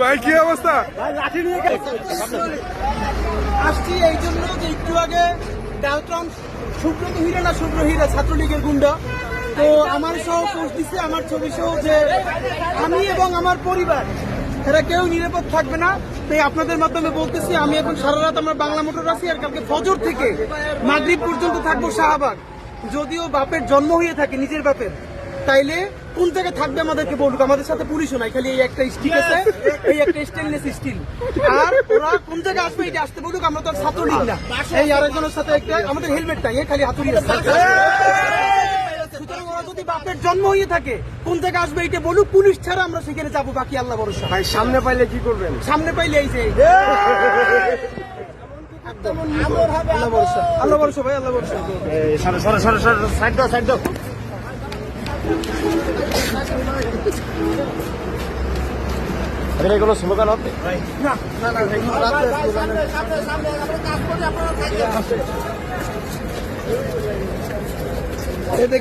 ভাই কি অবস্থা? আসছি এই জন্য যে একটু আগে ডালটন সুব্রত হীরা না শুভ্র হীরা ছাত্রলীগের গুন্ডা তো আমার সহ পোস্ট দিচ্ছে, আমার ছবি সহ, যে আমি এবং আমার পরিবার এরা কেউ নিরাপদ থাকবে না। তাই আপনাদের মাধ্যমে বলতেছি, আমি এখন সারা রাত আমার বাংলা মোটর আছি, আর কালকে ফজর থেকে মাগরিব পর্যন্ত থাকবো শাহবাগ। যদিও বাপের জন্ম হয়ে থাকে, নিজের বাপের, তাইলে কোন জায়গায় থাকবে আমাদেরকে বলুক। আমাদের সাথে পুলিশও নাই, খালি এই একটা স্টিক আছে, এই একটা স্টেনলেস স্টিল। আর ওরা কোন জায়গায় আসবে এটা আসতে বলুক, আমরা তো আর ছাত্রলীগ না। এই আরেকজনের সাথে একটা আমাদের হেলমেট নাই, খালি হাতুড়ি আছে। সুতরাং ওরা যদি বাপের জন্ম হয়ে থাকে কোন জায়গায় আসবে এটা বলুক, পুলিশ ছাড়া আমরা সেখানে যাবো, বাকি আল্লাহ ভরসা। ভাই সামনে পাইলে কি করবেন? সামনে পাইলে এই যে আল্লাহ ভরসা, আল্লাহ ভরসা ভাই, আল্লাহ ভরসা। সাইড দাও। এগুলো স্লোগান হবে না না না, রাতে